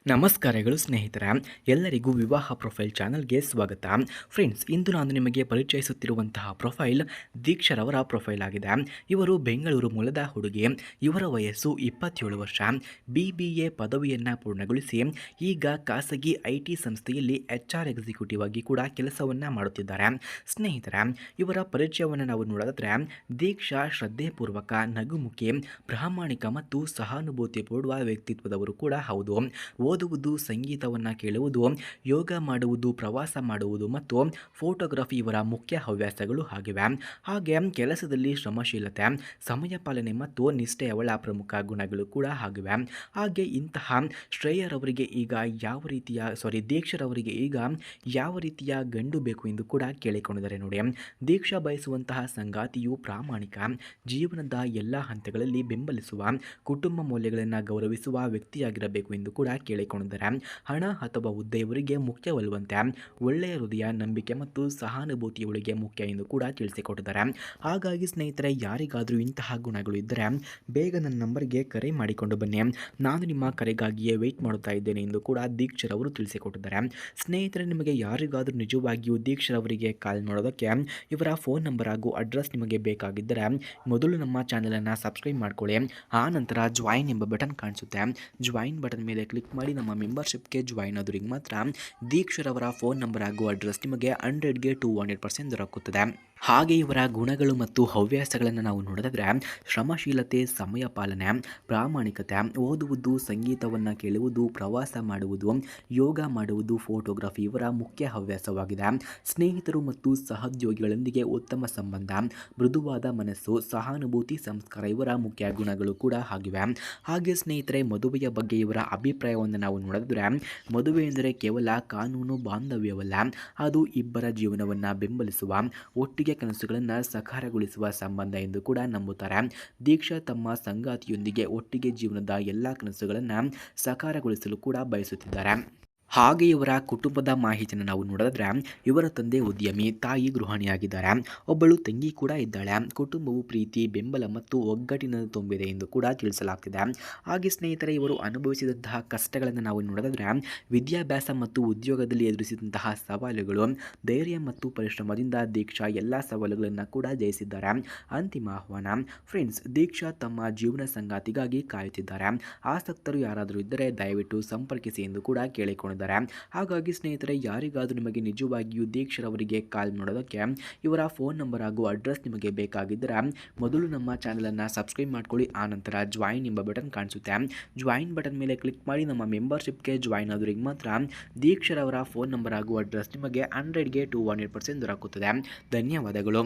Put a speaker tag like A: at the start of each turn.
A: ನಮಸ್ಕಾರಗಳು ಸ್ನೇಹಿತರೆ, ಎಲ್ಲರಿಗೂ ವಿವಾಹ ಪ್ರೊಫೈಲ್ ಚಾನಲ್ಗೆ ಸ್ವಾಗತ. ಫ್ರೆಂಡ್ಸ್, ಇಂದು ನಾನು ನಿಮಗೆ ಪರಿಚಯಿಸುತ್ತಿರುವಂತಹ ಪ್ರೊಫೈಲ್ ದೀಕ್ಷರವರ ಪ್ರೊಫೈಲ್ ಆಗಿದೆ. ಇವರು ಬೆಂಗಳೂರು ಮೂಲದ ಹುಡುಗಿ. ಇವರ ವಯಸ್ಸು 27 ವರ್ಷ. BBA ಪದವಿಯನ್ನು ಪೂರ್ಣಗೊಳಿಸಿ ಈಗ ಖಾಸಗಿ IT ಸಂಸ್ಥೆಯಲ್ಲಿ HR ಎಕ್ಸಿಕ್ಯೂಟಿವ್ ಆಗಿ ಕೂಡ ಕೆಲಸವನ್ನು ಮಾಡುತ್ತಿದ್ದಾರೆ. ಸ್ನೇಹಿತರೆ, ಇವರ ಪರಿಚಯವನ್ನು ನಾವು ನೋಡೋದಾದರೆ, ದೀಕ್ಷಾ ಶ್ರದ್ಧೆಪೂರ್ವಕ, ನಗುಮುಖಿ, ಪ್ರಾಮಾಣಿಕ ಮತ್ತು ಸಹಾನುಭೂತಿಪೂರ್ವ ವ್ಯಕ್ತಿತ್ವದವರು ಕೂಡ ಹೌದು. ಓದುವುದು, ಸಂಗೀತವನ್ನು ಕೇಳುವುದು, ಯೋಗ ಮಾಡುವುದು, ಪ್ರವಾಸ ಮಾಡುವುದು ಮತ್ತು ಫೋಟೋಗ್ರಫಿ ಇವರ ಮುಖ್ಯ ಹವ್ಯಾಸಗಳು ಆಗಿವೆ. ಹಾಗೆ ಕೆಲಸದಲ್ಲಿ ಶ್ರಮಶೀಲತೆ, ಸಮಯ ಪಾಲನೆ ಮತ್ತು ನಿಷ್ಠೆ ಅವಳ ಪ್ರಮುಖ ಗುಣಗಳು ಕೂಡ ಆಗಿವೆ. ಹಾಗೆ ಇಂತಹ ಶ್ರೇಯರವರಿಗೆ ಈಗ ದೀಕ್ಷರವರಿಗೆ ಈಗ ಯಾವ ರೀತಿಯ ಗಂಡು ಬೇಕು ಎಂದು ಕೂಡ ಕೇಳಿಕೊಂಡಿದ್ದಾರೆ ನೋಡಿ. ದೀಕ್ಷಾ ಬಯಸುವಂತಹ ಸಂಗಾತಿಯು ಪ್ರಾಮಾಣಿಕ, ಜೀವನದ ಎಲ್ಲ ಹಂತಗಳಲ್ಲಿ ಬೆಂಬಲಿಸುವ, ಕುಟುಂಬ ಮೌಲ್ಯಗಳನ್ನು ಗೌರವಿಸುವ ವ್ಯಕ್ತಿಯಾಗಿರಬೇಕು ಎಂದು ಕೂಡ ಕೇಳಿಕೊಂಡಿದ್ದಾರೆ. ಹಣ ಅಥವಾ ಹುದ್ದೆ ಇವರಿಗೆ ಮುಖ್ಯವಲ್ಲವಂತೆ, ಒಳ್ಳೆಯ ಹೃದಯ, ನಂಬಿಕೆ ಮತ್ತು ಸಹಾನುಭೂತಿ ಇವಳಿಗೆ ಮುಖ್ಯ ಎಂದು ಕೂಡ ತಿಳಿಸಿಕೊಟ್ಟಿದ್ದಾರೆ. ಹಾಗಾಗಿ ಸ್ನೇಹಿತರೆ, ಯಾರಿಗಾದರೂ ಇಂತಹ ಗುಣಗಳು ಇದ್ದರೆ ಬೇಗ ನನ್ನ ನಂಬರ್ಗೆ ಕರೆ ಮಾಡಿಕೊಂಡು ಬನ್ನಿ. ನಾನು ನಿಮ್ಮ ಕರೆಗಾಗಿಯೇ ವೆಯ್ಟ್ ಮಾಡುತ್ತಾ ಇದ್ದೇನೆ ಎಂದು ಕೂಡ ದೀಕ್ಷರವರು ತಿಳಿಸಿಕೊಟ್ಟಿದ್ದಾರೆ. ಸ್ನೇಹಿತರೆ, ನಿಮಗೆ ಯಾರಿಗಾದರೂ ನಿಜವಾಗಿಯೂ ದೀಕ್ಷರವರಿಗೆ ಕಾಲ್ ಮಾಡೋದಕ್ಕೆ ಇವರ ಫೋನ್ ನಂಬರ್ ಹಾಗೂ ಅಡ್ರೆಸ್ ನಿಮಗೆ ಬೇಕಾಗಿದ್ದರೆ ಮೊದಲು ನಮ್ಮ ಚಾನಲನ್ನು ಸಬ್ಸ್ಕ್ರೈಬ್ ಮಾಡ್ಕೊಳ್ಳಿ. ಆ ನಂತರ ಜಾಯಿನ್ ಎಂಬ ಬಟನ್ ಕಾಣಿಸುತ್ತೆ. ಜಾಯಿನ್ ಬಟನ್ ಮೇಲೆ ಕ್ಲಿಕ್ ಮಾಡಿ ನಮ್ಮ ಮೆಂಬರ್ಶಿಪ್ಗೆ ಜಾಯಿನ್ ಆದವರಿಗೆ ಮಾತ್ರ ದೀಕ್ಷರವರ ಫೋನ್ ನಂಬರ್ ಹಾಗೂ ಅಡ್ರೆಸ್ ನಿಮಗೆ 100ಗೆ 200% ದೊರಕುತ್ತದೆ. ಹಾಗೆ ಇವರ ಗುಣಗಳು ಮತ್ತು ಹವ್ಯಾಸಗಳನ್ನು ನಾವು ನೋಡಿದ್ರೆ, ಶ್ರಮಶೀಲತೆ, ಸಮಯ ಪಾಲನೆ, ಪ್ರಾಮಾಣಿಕತೆ, ಓದುವುದು, ಸಂಗೀತವನ್ನು ಕೇಳುವುದು, ಪ್ರವಾಸ ಮಾಡುವುದು, ಯೋಗ ಮಾಡುವುದು, ಫೋಟೋಗ್ರಫಿ ಇವರ ಮುಖ್ಯ ಹವ್ಯಾಸವಾಗಿದೆ. ಸ್ನೇಹಿತರು ಮತ್ತು ಸಹೋದ್ಯೋಗಿಗಳೊಂದಿಗೆ ಉತ್ತಮ ಸಂಬಂಧ, ಮೃದುವಾದ ಮನಸ್ಸು, ಸಹಾನುಭೂತಿ, ಸಂಸ್ಕಾರ ಇವರ ಮುಖ್ಯ ಗುಣಗಳು ಕೂಡ ಆಗಿವೆ. ಹಾಗೆ ಸ್ನೇಹಿತರೆ, ಮದುವೆಯ ಬಗ್ಗೆ ಇವರ ಅಭಿಪ್ರಾಯವನ್ನು ನಾವು ನೋಡಿದ್ರೆ, ಮದುವೆ ಎಂದರೆ ಕೇವಲ ಕಾನೂನು ಬಾಂಧವ್ಯವಲ್ಲ, ಅದು ಇಬ್ಬರ ಜೀವನವನ್ನು ಬೆಂಬಲಿಸುವ, ಒಟ್ಟಿಗೆ ಕನಸುಗಳನ್ನು ಸಾಕಾರಗೊಳಿಸುವ ಸಂಬಂಧ ಎಂದು ಕೂಡ ನಂಬುತ್ತಾರೆ. ದೀಕ್ಷಾ ತಮ್ಮ ಸಂಗಾತಿಯೊಂದಿಗೆ ಒಟ್ಟಿಗೆ ಜೀವನದ ಎಲ್ಲ ಕನಸುಗಳನ್ನು ಸಾಕಾರಗೊಳಿಸಲು ಕೂಡ ಬಯಸುತ್ತಿದ್ದಾರೆ. ಹಾಗೆ ಇವರ ಕುಟುಂಬದ ಮಾಹಿತಿಯನ್ನು ನಾವು ನೋಡಿದ್ರೆ, ಇವರ ತಂದೆ ಉದ್ಯಮಿ, ತಾಯಿ ಗೃಹಿಣಿಯಾಗಿದ್ದಾರೆ, ಒಬ್ಬಳು ತಂಗಿ ಕೂಡ ಇದ್ದಾಳೆ. ಕುಟುಂಬವು ಪ್ರೀತಿ, ಬೆಂಬಲ ಮತ್ತು ಒಗ್ಗಟ್ಟಿನಿಂದ ತುಂಬಿದೆ ಎಂದು ಕೂಡ ತಿಳಿಸಲಾಗ್ತಿದೆ. ಹಾಗೆ ಸ್ನೇಹಿತರೆ, ಇವರು ಅನುಭವಿಸಿದಂತಹ ಕಷ್ಟಗಳನ್ನು ನಾವು ನೋಡಿದ್ರೆ, ವಿದ್ಯಾಭ್ಯಾಸ ಮತ್ತು ಉದ್ಯೋಗದಲ್ಲಿ ಎದುರಿಸಿದಂತಹ ಸವಾಲುಗಳು, ಧೈರ್ಯ ಮತ್ತು ಪರಿಶ್ರಮದಿಂದ ದೀಕ್ಷಾ ಎಲ್ಲ ಸವಾಲುಗಳನ್ನು ಕೂಡ ಜಯಿಸಿದ್ದಾರೆ. ಅಂತಿಮ ಆಹ್ವಾನ. ಫ್ರೆಂಡ್ಸ್, ದೀಕ್ಷಾ ತಮ್ಮ ಜೀವನ ಸಂಗಾತಿಗಾಗಿ ಕಾಯುತ್ತಿದ್ದಾರೆ. ಆಸಕ್ತರು ಯಾರಾದರೂ ಇದ್ದರೆ ದಯವಿಟ್ಟು ಸಂಪರ್ಕಿಸಿ ಎಂದು ಕೂಡ ಕೇಳಿಕೊಂಡಿದ್ದಾರೆ. ಹಾಗಾಗಿ ಸ್ನೇಹಿತರೆ, ಯಾರಿಗಾದರೂ ನಿಮಗೆ ನಿಜವಾಗಿಯೂ ದೀಕ್ಷರವರಿಗೆ ಕಾಲ್ ಮಾಡೋದಕ್ಕೆ ಇವರ ಫೋನ್ ನಂಬರ್ ಹಾಗೂ ಅಡ್ರೆಸ್ ನಿಮಗೆ ಬೇಕಾಗಿದ್ದರೆ ಮೊದಲು ನಮ್ಮ ಚಾನಲನ್ನು ಸಬ್ಸ್ಕ್ರೈಬ್ ಮಾಡ್ಕೊಳ್ಳಿ. ಆನಂತರ ಜಾಯಿನ್ ಎಂಬ ಬಟನ್ ಕಾಣಿಸುತ್ತೆ. ಜಾಯಿನ್ ಬಟನ್ ಮೇಲೆ ಕ್ಲಿಕ್ ಮಾಡಿ ನಮ್ಮ ಮೆಂಬರ್ಶಿಪ್ಗೆ ಜಾಯಿನ್ ಆದವರಿಗೆ ಮಾತ್ರ ದೀಕ್ಷರವರ ಫೋನ್ ನಂಬರ್ ಹಾಗೂ ಅಡ್ರೆಸ್ ನಿಮಗೆ 100ಗೆ 200% ದೊರಕುತ್ತದೆ. ಧನ್ಯವಾದಗಳು.